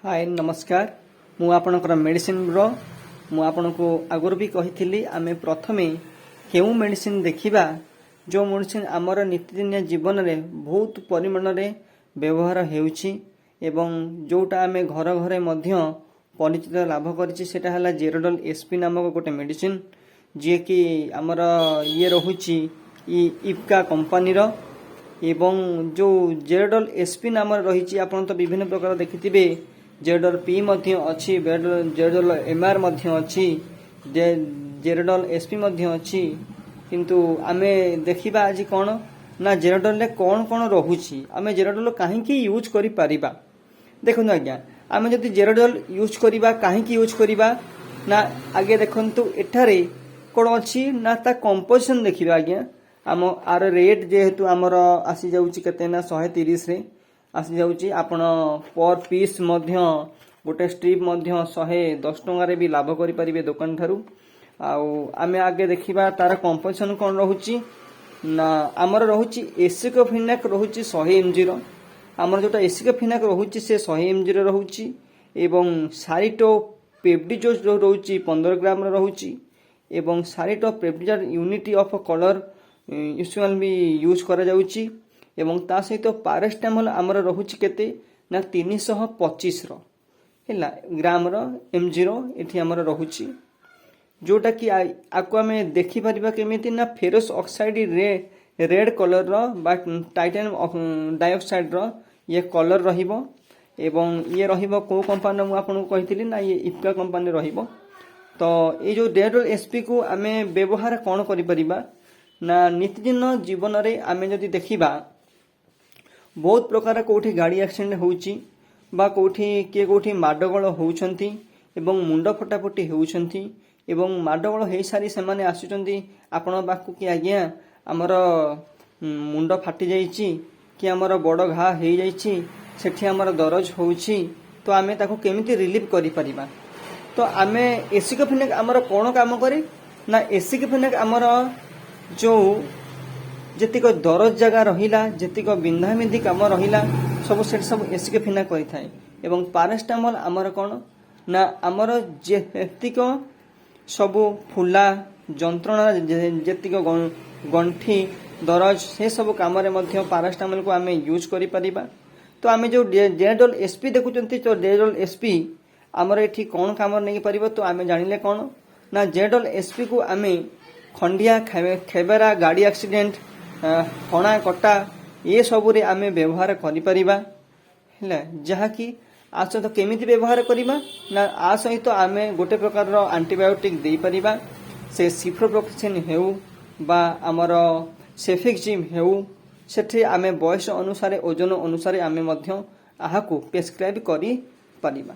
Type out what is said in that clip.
हाय नमस्कार मु आपणकर मेडिसिन रो मु आपनको आगुरी भी कही आमे प्रथमे केउ मेडिसिन देखिबा जो मेडिसिन आमर नित्यदिनिया जीवन में बहुत परिमाण रे व्यवहार हेउछि एवं जोटा आमे घर घरे मध्य परिचित लाभ करिछि सेटा हला जेरोडल एसपी नामक गोटे मेडिसिन जे कि आमर ये रहुछि इप्का कंपनी रो एवं जो जेरोडल एसपी नाम रही आपन तो विभिन्न प्रकार देखिथिबे जेरोडल पी मध्य अछि जेरोडल एमआर मध्य अछि जेरोडल एसपी मध्य अछि किंतु आमे देखिबा आज कोन ना जेरोडल ले कोन कोन रहुछि आमे जेरोडल काहे की यूज करि परिबा देखु आज्ञा आमे जदि जेरोडल यूज करिबा काहे की यूज करिबा ना आगे देखंतु एठारे कोन अछि ना ता कंपोजिशन देखिबा आज्ञा आम आर रेट जेहेतु आमर आसी जाउछि केते ना 130 रे आसी जाउछि आपण पर पीस मध्य गोटे स्ट्रिप मध्य 110 टंका रे भी लाभ करि परिबे दुकान थारु आउ आमे आगे देखिबा तार कंपोजिशन कोन रहुछि ना आमर रहुछि एसिकोफिनाक रहुछि 100 mg रो आमर जोटा एसिकोफिनाक रहुछि से 100 mg रो रहुछि एवं सारिटो पेप्टिजोज जो रहुछि 15 ग्राम रो रहुछि एवं सारिटो पेप्टिजर यूनिटी ऑफ कलर यूजुअल भी यूज करा जाउछि एवं ता सहित पारास्टामोल आमर रहुछि केते ना 325 रो हैला ग्राम रो mg रो एठी आमर रहुछि जोटा कि आको हमें देखि परिबा केमिति ना फेरस ऑक्साइड रेड कलर रो बा टाइटेनियम डाइऑक्साइड रो ये कलर रहिबो एवं ये रहिबो को कंपनी मु आपन को कहितली ना ये इप्का कंपनी रहिबो तो ये जो जेरोडल एसपी को हमें व्यवहार कोन करि परिबा ना नित्यदिन जीवन रे आमे जदि देखिबा बहुत प्रकार कोठी गाड़ी एक्सीडेंट होउची बा कोठी के कोठी माडगोल होउछंती एवं मुंड फटाफटी होउछंती एवं माडगोल हेई सारी से माने आसुचंती आपण बाकू कि आज्ञा हमर मुंड फाटी जाईची कि हमर बड़ घा हेई जाईची सेठी हमर दरज होउची तो आमे ताको केमिति रिलीफ करि परिबा तो आमे एसिकोफिनाक हमर कोन काम करे ना एसिकोफिनाक हमर जो जेतिक दरज जगह रहिला जेतिक बिंधामिंधी काम रहिला सब सेट सब एसिकोफिनाक करि थाए एवं पारास्टामोल हमर कोन ना हमर जेतिक सब फुला जंत्रणा जेतिक गंठी दरज से सब काम रे मध्य पारास्टामोल को आमे यूज करि परिबा तो आमे जो जेरोडल एसपी देखुचंती तो जेरोडल एसपी हमर एठी कोन काम नै परिबो तो आमे जानिले कोन ना जेरोडल एसपी को आमे खंडिया खेबेरा गाड़ी एक्सीडेंट फणा कटा ये सब रे आमे व्यवहार करि परिबा हैला जहा कि आ सहित केमिति व्यवहार करिबा ना आ सहित आमे गोटे प्रकार रो एंटीबायोटिक देई परिबा से सिफ्रोफ्लोक्सिन हेउ बा हमर सेफेक्सिम हेउ सेठी आमे बयस अनुसार ओजन अनुसार आमे मध्य आहा को प्रेस्क्राइब करि परिबा।